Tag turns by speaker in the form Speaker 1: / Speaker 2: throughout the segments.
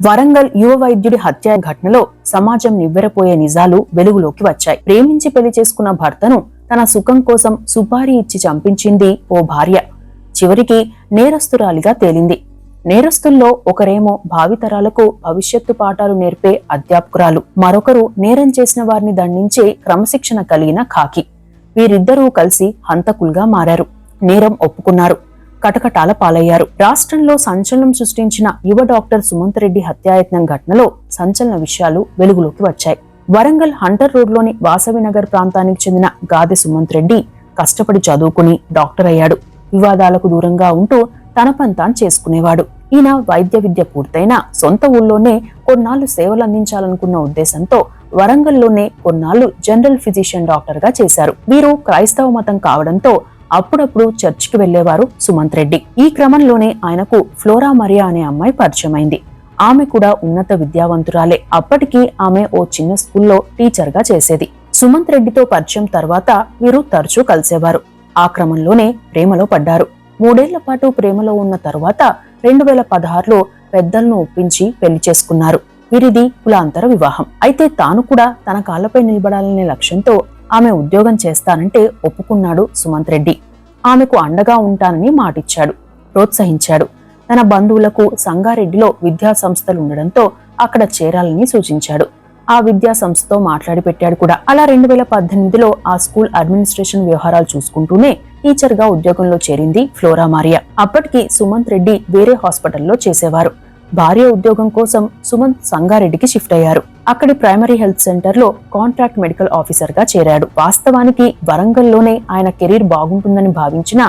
Speaker 1: వరంగల్ యువ వైద్యుడి హత్య ఘటనలో సమాజం నివ్వెరపోయే నిజాలు వెలుగులోకి వచ్చాయి. ప్రేమించి పెళ్లి చేసుకున్న భర్తను తన సుఖం కోసం సుపారీ ఇచ్చి చంపించింది ఓ భార్య. చివరికి నేరస్తురాలిగా తేలింది. నేరస్తుల్లో ఒకరేమో భావితరాలకు భవిష్యత్తు పాఠాలు నేర్పే అధ్యాపకురాలు, మరొకరు నేరం చేసిన వారిని దండించే క్రమశిక్షణ కలిగిన ఖాకి. వీరిద్దరూ కలిసి హంతకులుగా మారారు. నేరం ఒప్పుకున్నారు. కటకటాల పాలయ్యారు. రాష్ట్రంలో సంచలనం సృష్టించిన యువ డాక్టర్ సుమంత్ రెడ్డి హత్యాయత్నం ఘటనలో సంచలన విషయాలు వెలుగులోకి వచ్చాయి. వరంగల్ హంటర్ రోడ్లోని వాసవినగర్ ప్రాంతానికి చెందిన గాదె సుమంత్ రెడ్డి కష్టపడి చదువుకుని డాక్టర్ అయ్యాడు. వివాదాలకు దూరంగా ఉంటూ తన పని తాను చేసుకునేవాడు. ఈయన వైద్య విద్య పూర్తయిన సొంత ఊళ్ళోనే కొన్నాళ్లు సేవలు అందించాలనుకున్న ఉద్దేశంతో వరంగల్లోనే కొన్నాళ్లు జనరల్ ఫిజిషియన్ డాక్టర్ గా చేశారు. వీరు క్రైస్తవ మతం కావడంతో అప్పుడప్పుడు చర్చికి వెళ్లేవారు సుమంత్ రెడ్డి. ఈ క్రమంలోనే ఆయనకు ఫ్లోరా మరియా అనే అమ్మాయి పరిచయమైంది. ఆమె కూడా ఉన్నత విద్యావంతురాలే. అప్పటికి ఆమె ఓ చిన్న స్కూల్లో టీచర్ గా చేసేది. సుమంత్ రెడ్డితో పరిచయం తర్వాత వీరు తరచూ కలిసేవారు. ఆ క్రమంలోనే ప్రేమలో పడ్డారు. 3 ఏళ్ల పాటు ప్రేమలో ఉన్న తరువాత 2016లో పెద్దలను ఒప్పించి పెళ్లి చేసుకున్నారు. వీరిది కులాంతర వివాహం. అయితే తాను కూడా తన కాళ్లపై నిలబడాలనే లక్ష్యంతో ఆమె ఉద్యోగం చేస్తానంటే ఒప్పుకున్నాడు సుమంత్ రెడ్డి. ఆమెకు అండగా ఉంటానని మాటిచ్చాడు, ప్రోత్సహించాడు. తన బంధువులకు సంగారెడ్డిలో విద్యా సంస్థలుండడంతో అక్కడ చేరాలని సూచించాడు. ఆ విద్యా సంస్థతో మాట్లాడి పెట్టాడు కూడా. అలా 2018లో ఆ స్కూల్ అడ్మినిస్ట్రేషన్ వ్యవహారాలు చూసుకుంటూనే టీచర్ గా ఉద్యోగంలో చేరింది ఫ్లోరా మరియా. అప్పటికి సుమంత్ రెడ్డి వేరే హాస్పిటల్లో చేసేవారు. భార్య ఉద్యోగం కోసం సుమంత్ సంగారెడ్డికి షిఫ్ట్ అయ్యారు. అక్కడి ప్రైమరీ హెల్త్ సెంటర్ లో కాంట్రాక్ట్ మెడికల్ ఆఫీసర్ గా చేరాడు. వాస్తవానికి వరంగల్లోనే ఆయన కెరీర్ బాగుంటుందని భావించిన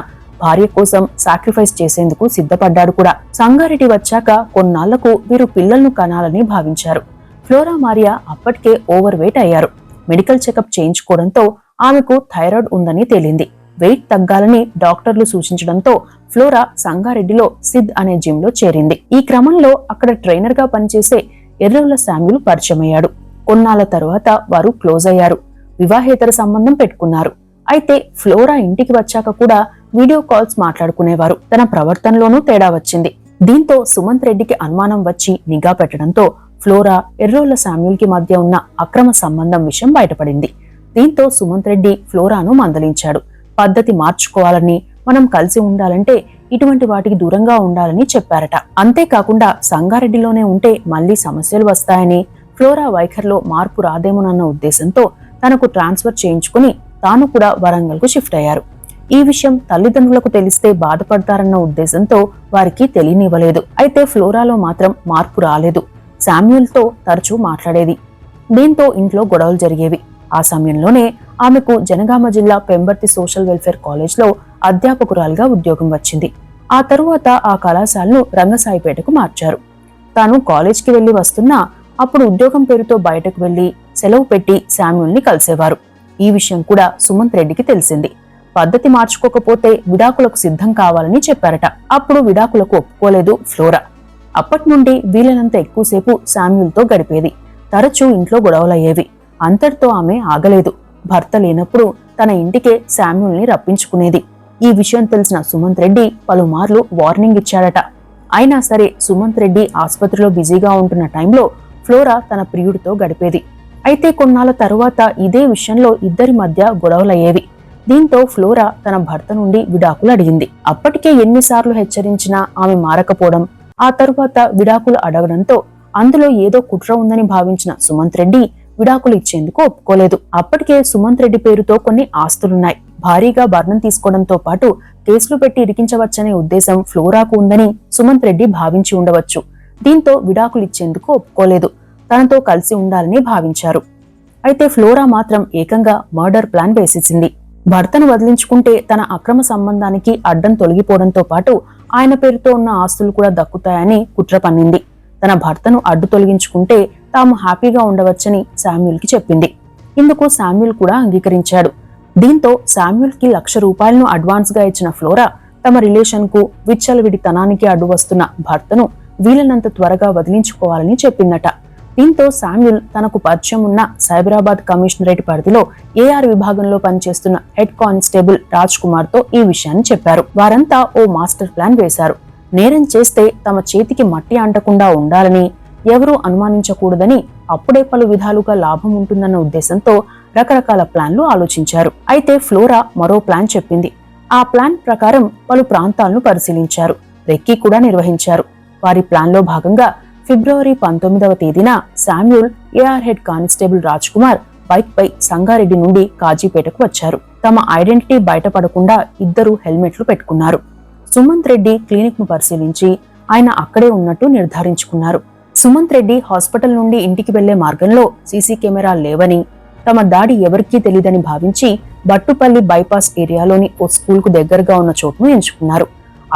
Speaker 1: భార్య కోసం సాక్రిఫైస్ చేసేందుకు సిద్ధపడ్డాడు కూడా. సంగారెడ్డి వచ్చాక కొన్నాళ్లకు వీరు పిల్లలను కనాలని భావించారు. ఫ్లోరా మరియా అప్పటికే ఓవర్ వెయిట్ అయ్యారు. మెడికల్ చెకప్ చేయించుకోవడంతో ఆమెకు థైరాయిడ్ ఉందని తేలింది. వెయిట్ తగ్గాలని డాక్టర్లు సూచించడంతో ఫ్లోరా సంగారెడ్డిలో సిద్ అనే జిమ్ లో చేరింది. ఈ క్రమంలో అక్కడ ట్రైనర్ గా పనిచేసే ఎర్రవుల శామ్యూల్ పరిచయమయ్యాడు. కొన్నాళ్ల తరువాత వారు క్లోజ్ అయ్యారు. వివాహేతర సంబంధం పెట్టుకున్నారు. అయితే ఫ్లోరా ఇంటికి వచ్చాక కూడా వీడియో కాల్స్ మాట్లాడుకునేవారు. తన ప్రవర్తనలోనూ తేడా వచ్చింది. దీంతో సుమంత్ రెడ్డికి అనుమానం వచ్చి నిఘా పెట్టడంతో ఫ్లోరా ఎర్రవుల శామ్యూల్ కి మధ్య ఉన్న అక్రమ సంబంధం విషయం బయటపడింది. దీంతో సుమంత్ రెడ్డి ఫ్లోరాను మందలించాడు. పద్ధతి మార్చుకోవాలని, మనం కలిసి ఉండాలంటే ఇటువంటి వాటికి దూరంగా ఉండాలని చెప్పారట. అంతేకాకుండా సంగారెడ్డిలోనే ఉంటే మళ్లీ సమస్యలు వస్తాయని, ఫ్లోరా వైఖరిలో మార్పు రాదేమోనన్న ఉద్దేశంతో తనకు ట్రాన్స్ఫర్ చేయించుకుని తాను కూడా వరంగల్ కు షిఫ్ట్ అయ్యారు. ఈ విషయం తల్లిదండ్రులకు తెలిస్తే బాధపడతారన్న ఉద్దేశంతో వారికి తెలియనివ్వలేదు. అయితే ఫ్లోరాలో మాత్రం మార్పు రాలేదు. శామ్యూల్ తో తరచూ మాట్లాడేది. దీంతో ఇంట్లో గొడవలు జరిగేవి. ఆ సమయంలోనే ఆమెకు జనగామ జిల్లా పెంబర్తి సోషల్ వెల్ఫేర్ కాలేజ్ లో అధ్యాపకురాలుగా ఉద్యోగం వచ్చింది. ఆ తరువాత ఆ కళాశాలను రంగసాయిపేటకు మార్చారు. తాను కాలేజ్కి వెళ్లి వస్తున్నా అప్పుడు ఉద్యోగం పేరుతో బయటకు వెళ్లి సెలవు పెట్టి శామ్యూల్ ని కలిసేవారు. ఈ విషయం కూడా సుమంత్ రెడ్డికి తెలిసింది. పద్ధతి మార్చుకోకపోతే విడాకులకు సిద్ధం కావాలని చెప్పారట. అప్పుడు విడాకులకు ఒప్పుకోలేదు ఫ్లోరా. అప్పటి నుండి వీలైనంత ఎక్కువసేపు శామ్యూల్ తో గడిపేది. తరచూ ఇంట్లో గొడవలయ్యేవి. అంతటితో ఆమె ఆగలేదు. భర్త లేనప్పుడు తన ఇంటికే శామ్యూల్ ని రప్పించుకునేది. ఈ విషయం తెలిసిన సుమంత్ రెడ్డి పలుమార్లు వార్నింగ్ ఇచ్చాడట. అయినా సరే సుమంత్ రెడ్డి ఆసుపత్రిలో బిజీగా ఉంటున్న టైంలో ఫ్లోరా తన ప్రియుడితో గడిపేది. అయితే కొన్నాళ్ల తరువాత ఇదే విషయంలో ఇద్దరి మధ్య గొడవలయ్యేవి. దీంతో ఫ్లోరా తన భర్త నుండి విడాకులు అడిగింది. అప్పటికే ఎన్నిసార్లు హెచ్చరించినా ఆమె మారకపోవడం, ఆ తరువాత విడాకులు అడగడంతో అందులో ఏదో కుట్ర ఉందని భావించిన సుమంత్ రెడ్డి విడాకులు ఇచ్చేందుకు ఒప్పుకోలేదు. అప్పటికే సుమంత్ రెడ్డి పేరుతో కొన్ని ఆస్తులున్నాయి. భారీగా భరణం తీసుకోవడంతో పాటు కేసులు పెట్టి ఇరికించవచ్చనే ఉద్దేశం ఫ్లోరాకు ఉందని సుమంత్ రెడ్డి భావించి ఉండవచ్చు. దీంతో విడాకులు ఇచ్చేందుకు ఒప్పుకోలేదు. తనతో కలిసి ఉండాలని భావించారు. అయితే ఫ్లోరా మాత్రం ఏకంగా మర్డర్ ప్లాన్ వేసేసింది. భర్తను వదిలించుకుంటే తన అక్రమ సంబంధానికి అడ్డం తొలగిపోవడంతో పాటు ఆయన పేరుతో ఉన్న ఆస్తులు కూడా దక్కుతాయని కుట్ర పన్నింది. తన భర్తను అడ్డు తొలగించుకుంటే తాము హ్యాపీగా ఉండవచ్చని శామ్యూల్ కి చెప్పింది. ఇందుకు శామ్యూల్ కూడా అంగీకరించాడు. దీంతో శామ్యూల్ కి ₹1,00,000 అడ్వాన్స్ గా ఇచ్చిన ఫ్లోరా తమ రిలేషన్ కు విచ్చలవిడితనానికి అడ్డు వస్తున్న భర్తను వీలైనంత త్వరగా వదిలించుకోవాలని చెప్పిందట. దీంతో శామ్యూల్ తనకు పరిచయం ఉన్న సైబరాబాద్ కమిషనరేట్ పరిధిలో ఏఆర్ విభాగంలో పనిచేస్తున్న హెడ్ కానిస్టేబుల్ రాజ్ కుమార్ తో ఈ విషయాన్ని చెప్పారు. వారంతా ఓ మాస్టర్ ప్లాన్ వేశారు. నేరం చేస్తే తమ చేతికి మట్టి అంటకుండా ఉండాలని, ఎవరూ అనుమానించకూడదని, అప్పుడే పలు విధాలుగా లాభం ఉంటుందన్న ఉద్దేశంతో రకరకాల ప్లాన్లు ఆలోచించారు. అయితే ఫ్లోరా మరో ప్లాన్ చెప్పింది. ఆ ప్లాన్ ప్రకారం పలు ప్రాంతాలను పరిశీలించారు, రెక్కీ కూడా నిర్వహించారు. వారి ప్లాన్లో భాగంగా ఫిబ్రవరి 19వ తేదీన Samuel AR head constable Raj Kumar bike పై సంగారెడ్డి నుండి కాజీపేటకు వచ్చారు. తమ ఐడెంటిటీ బయటపడకుండా ఇద్దరు హెల్మెట్లు పెట్టుకున్నారు. సుమంత్ రెడ్డి క్లినిక్ ను పరిశీలించి ఆయన అక్కడే ఉన్నట్టు నిర్ధారించుకున్నారు. సుమంత్ రెడ్డి హాస్పిటల్ నుండి ఇంటికి వెళ్లే మార్గంలో సీసీ కెమెరాలు లేవని, తమ దాడి ఎవరికీ తెలీదని భావించి బట్టుపల్లి బైపాస్ ఏరియాలోని ఓ స్కూల్ కు దగ్గరగా ఉన్న చోటును ఎంచుకున్నారు.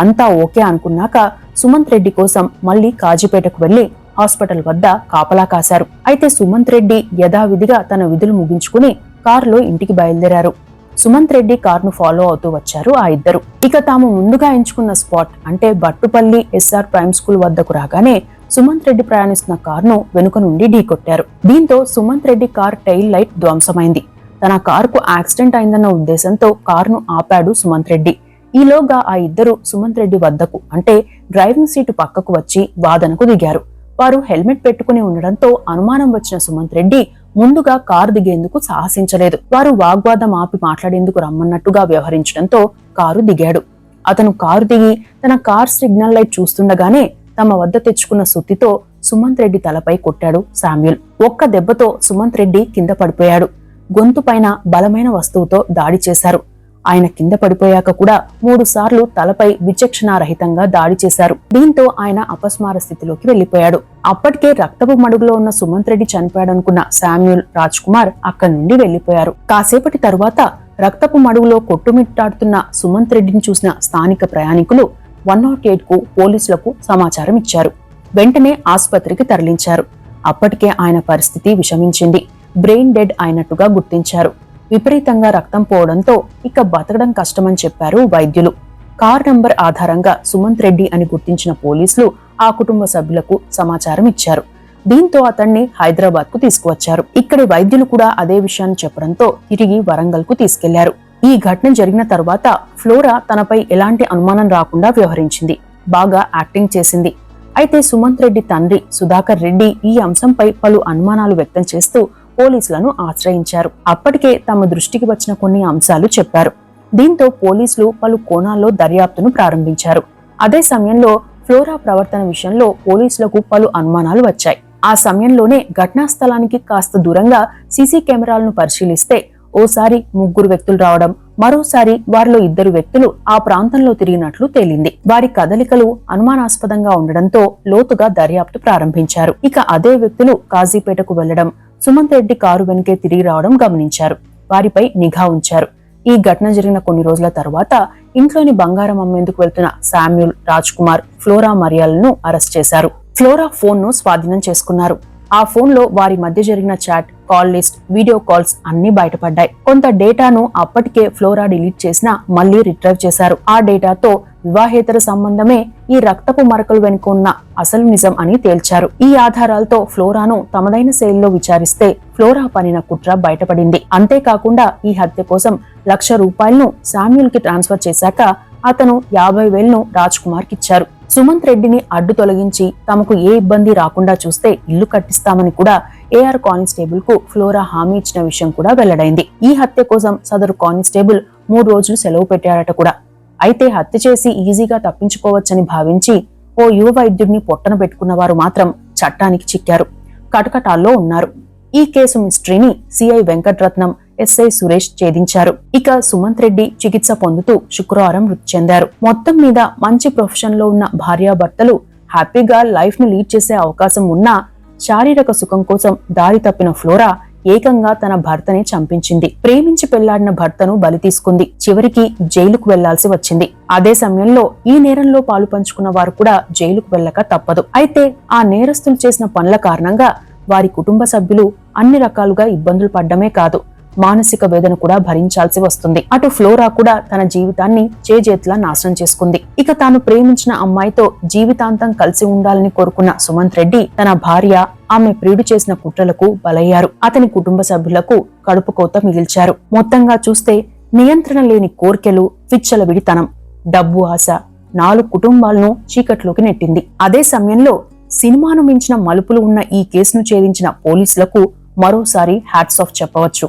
Speaker 1: అంతా ఓకే అనుకున్నాక సుమంత్ రెడ్డి కోసం మళ్లీ కాజీపేటకు వెళ్లి హాస్పిటల్ వద్ద కాపలా కాశారు. అయితే సుమంత్ రెడ్డి యథావిధిగా తన విధులు ముగించుకుని కారులో ఇంటికి బయలుదేరారు. సుమంత్ రెడ్డి కారును ఫాలో అవుతూ వచ్చారు ఆ ఇద్దరు. ఇక తాము ముందుగా ఎంచుకున్న స్పాట్ అంటే బట్టుపల్లి ఎస్ఆర్ ప్రైమ్ స్కూల్ వద్దకు రాగానే సుమంత్ రెడ్డి ప్రయాణిస్తున్న కారును వెనుక నుండి ఢీకొట్టారు. దీంతో Sumanth Reddy car tail light ధ్వంసమైంది. తన కారుకు యాక్సిడెంట్ అయిందన్న ఉద్దేశంతో కారును ఆపాడు సుమంత్ రెడ్డి. ఈలోగా ఆ ఇద్దరు సుమంత్ రెడ్డి వద్దకు అంటే డ్రైవింగ్ సీటు పక్కకు వచ్చి వాదనకు దిగారు. వారు హెల్మెట్ పెట్టుకుని ఉండడంతో అనుమానం వచ్చిన సుమంత్ రెడ్డి ముందుగా కారు దిగేందుకు సాహసించలేదు. వారు వాగ్వాదం ఆపి మాట్లాడేందుకు రమ్మన్నట్టుగా వ్యవహరించడంతో కారు దిగాడు. అతను కారు దిగి తన కార్ సిగ్నల్ లైట్ చూస్తుండగానే తమ వద్ద తెచ్చుకున్న సుత్తితో సుమంత్ రెడ్డి తలపై కొట్టాడు శామ్యూల్. ఒక్క దెబ్బతో సుమంత్ రెడ్డి కింద పడిపోయాడు. గొంతు పైన బలమైన వస్తువుతో దాడి చేశారు. ఆయన కింద పడిపోయాక కూడా 3 సార్లు తలపై విచక్షణారహితంగా దాడి చేశారు. దీంతో ఆయన అపస్మార స్థితిలోకి వెళ్లిపోయాడు. అప్పటికే రక్తపు మడుగులో ఉన్న సుమంత్ రెడ్డి చనిపోయాడనుకున్న శామ్యూల్, రాజ్ కుమార్ అక్కడి నుండి వెళ్లిపోయారు. కాసేపటి తరువాత రక్తపు మడుగులో కొట్టుమిట్టాడుతున్న సుమంత్ రెడ్డిని చూసిన స్థానిక ప్రయాణికులు 108 కు పోలీసులకు సమాచారం ఇచ్చారు. వెంటనే ఆసుపత్రికి తరలించారు. అప్పటికే ఆయన పరిస్థితి విషమించింది. బ్రెయిన్ డెడ్ అయినట్టుగా గుర్తించారు. విపరీతంగా రక్తం పోవడంతో ఇక బతకడం కష్టమని చెప్పారు వైద్యులు. కార్ నంబర్ ఆధారంగా సుమంత్ రెడ్డి అని గుర్తించిన పోలీసులు ఆ కుటుంబ సభ్యులకు సమాచారం ఇచ్చారు. దీంతో అతన్ని హైదరాబాద్ కు తీసుకువచ్చారు. ఇక్కడి వైద్యులు కూడా అదే విషయాన్ని చెప్పడంతో తిరిగి వరంగల్ కు తీసుకెళ్లారు. ఈ ఘటన జరిగిన తర్వాత ఫ్లోరా తనపై ఎలాంటి అనుమానం రాకుండా వ్యవహరించింది. బాగా యాక్టింగ్ చేసింది. అయితే సుమంత్ రెడ్డి తండ్రి సుధాకర్ రెడ్డి ఈ అంశంపై పలు అనుమానాలు వ్యక్తం చేస్తూ పోలీసులను ఆశ్రయించారు. అప్పటికే తమ దృష్టికి వచ్చిన కొన్ని అంశాలు చెప్పారు. దీంతో పోలీసులు పలు కోణాల్లో దర్యాప్తును ప్రారంభించారు. అదే సమయంలో ఫ్లోరా ప్రవర్తన విషయంలో పోలీసులకు పలు అనుమానాలు వచ్చాయి. ఆ సమయంలోనే ఘటనా స్థలానికి కాస్త దూరంగా సీసీ కెమెరాలను పరిశీలిస్తే ఓసారి 3 వ్యక్తులు రావడం, మరోసారి వారిలో 2 వ్యక్తులు ఆ ప్రాంతంలో తిరిగినట్లు తేలింది. వారి కదలికలు అనుమానాస్పదంగా ఉండడంతో లోతుగా దర్యాప్తు ప్రారంభించారు. ఇక అదే వ్యక్తులు కాజీపేటకు వెళ్లడం, సుమంత్ రెడ్డి కారు వెనుకే తిరిగి రావడం గమనించారు. వారిపై నిఘా ఉంచారు. ఈ ఘటన జరిగిన కొన్ని రోజుల తర్వాత ఇంట్లోని బంగారం అమ్మేందుకు వెళ్తున్న శామ్యూల్, రాజ్ కుమార్, ఫ్లోరా మరియాలను అరెస్ట్ చేశారు. ఫ్లోరా ఫోన్ ను స్వాధీనం చేసుకున్నారు. ఆ ఫోన్ లో వారి మధ్య జరిగిన chat, call list, video calls అన్ని బయటపడ్డాయి. కొంత డేటాను అప్పటికే ఫ్లోరా డిలీట్ చేసినా మళ్లీ రిట్రైవ్ చేశారు. ఆ డేటాతో వివాహేతర సంబంధమే ఈ రక్తపు మరకలు వెనుక ఉన్న అసలు నిజం అని తేల్చారు. ఈ ఆధారాలతో ఫ్లోరాను తమదైన శైలిలో విచారిస్తే ఫ్లోరా పనిన కుట్ర బయటపడింది. అంతేకాకుండా ఈ హత్య కోసం ₹1,00,000 శామ్యూల్ కి ట్రాన్స్ఫర్ చేశాక అతను 50,000 రాజ్ కుమార్ కిచ్చారు. సుమంత్ రెడ్డిని అడ్డు తొలగించి తమకు ఏ ఇబ్బంది రాకుండా చూస్తే ఇల్లు కట్టిస్తామని కూడా ఏఆర్ కానిస్టేబుల్ కు ఫ్లోరా హామీ ఇచ్చిన విషయం కూడా వెల్లడైంది. ఈ హత్య కోసం సదరు కానిస్టేబుల్ 3 రోజులు సెలవు పెట్టారట కూడా. అయితే హత్య చేసి ఈజీగా తప్పించుకోవచ్చని భావించి ఓ యువ వైద్యుడిని పొట్టన పెట్టుకున్న వారు మాత్రం చట్టానికి చిక్కారు, కటకటాల్లో ఉన్నారు. ఈ case మిస్టరీని CI Venkatratnam, SI Suresh ఛేదించారు. ఇక సుమంత్ రెడ్డి చికిత్స పొందుతూ శుక్రవారం మృతి చెందారు. మొత్తం మీద మంచి ప్రొఫెషన్ లో ఉన్న భార్యాభర్తలు హ్యాపీగా లైఫ్ ను లీడ్ చేసే అవకాశం ఉన్నా శారీరక సుఖం కోసం దారి తప్పిన ఫ్లోరా ఏకంగా తన భర్తనే చంపించింది. ప్రేమించి పెళ్లాడిన భర్తను బలి తీసుకుంది. చివరికి జైలుకు వెళ్లాల్సి వచ్చింది. అదే సమయంలో ఈ నేరంలో పాలు పంచుకున్న వారు కూడా జైలుకు వెళ్ళక తప్పదు. అయితే ఆ నేరస్తులు చేసిన పనుల కారణంగా వారి కుటుంబ సభ్యులు అన్ని రకాలుగా ఇబ్బందులు పడ్డమే కాదు, మానసిక వేదన కూడా భరించాల్సి వస్తుంది. అటు ఫ్లోరా కూడా తన జీవితాన్ని చేజేతులా నాశనం చేసుకుంది. ఇక తాను ప్రేమించిన అమ్మాయితో జీవితాంతం కలిసి ఉండాలని కోరుకున్న సుమంత్ రెడ్డి తన భార్య, ఆమె ప్రియుడు చేసిన కుట్రలకు బలయ్యారు. అతని కుటుంబ సభ్యులకు కడుపు కోత మిగిల్చారు. మొత్తంగా చూస్తే నియంత్రణ లేని కోర్కెలు, విచ్చలవిడితనం, డబ్బు ఆశ 4 కుటుంబాలను చీకట్లోకి నెట్టింది. అదే సమయంలో సినిమాను మించిన మలుపులు ఉన్న ఈ కేసును ఛేదించిన పోలీసులకు మరోసారి హ్యాట్స్ ఆఫ్ చెప్పవచ్చు.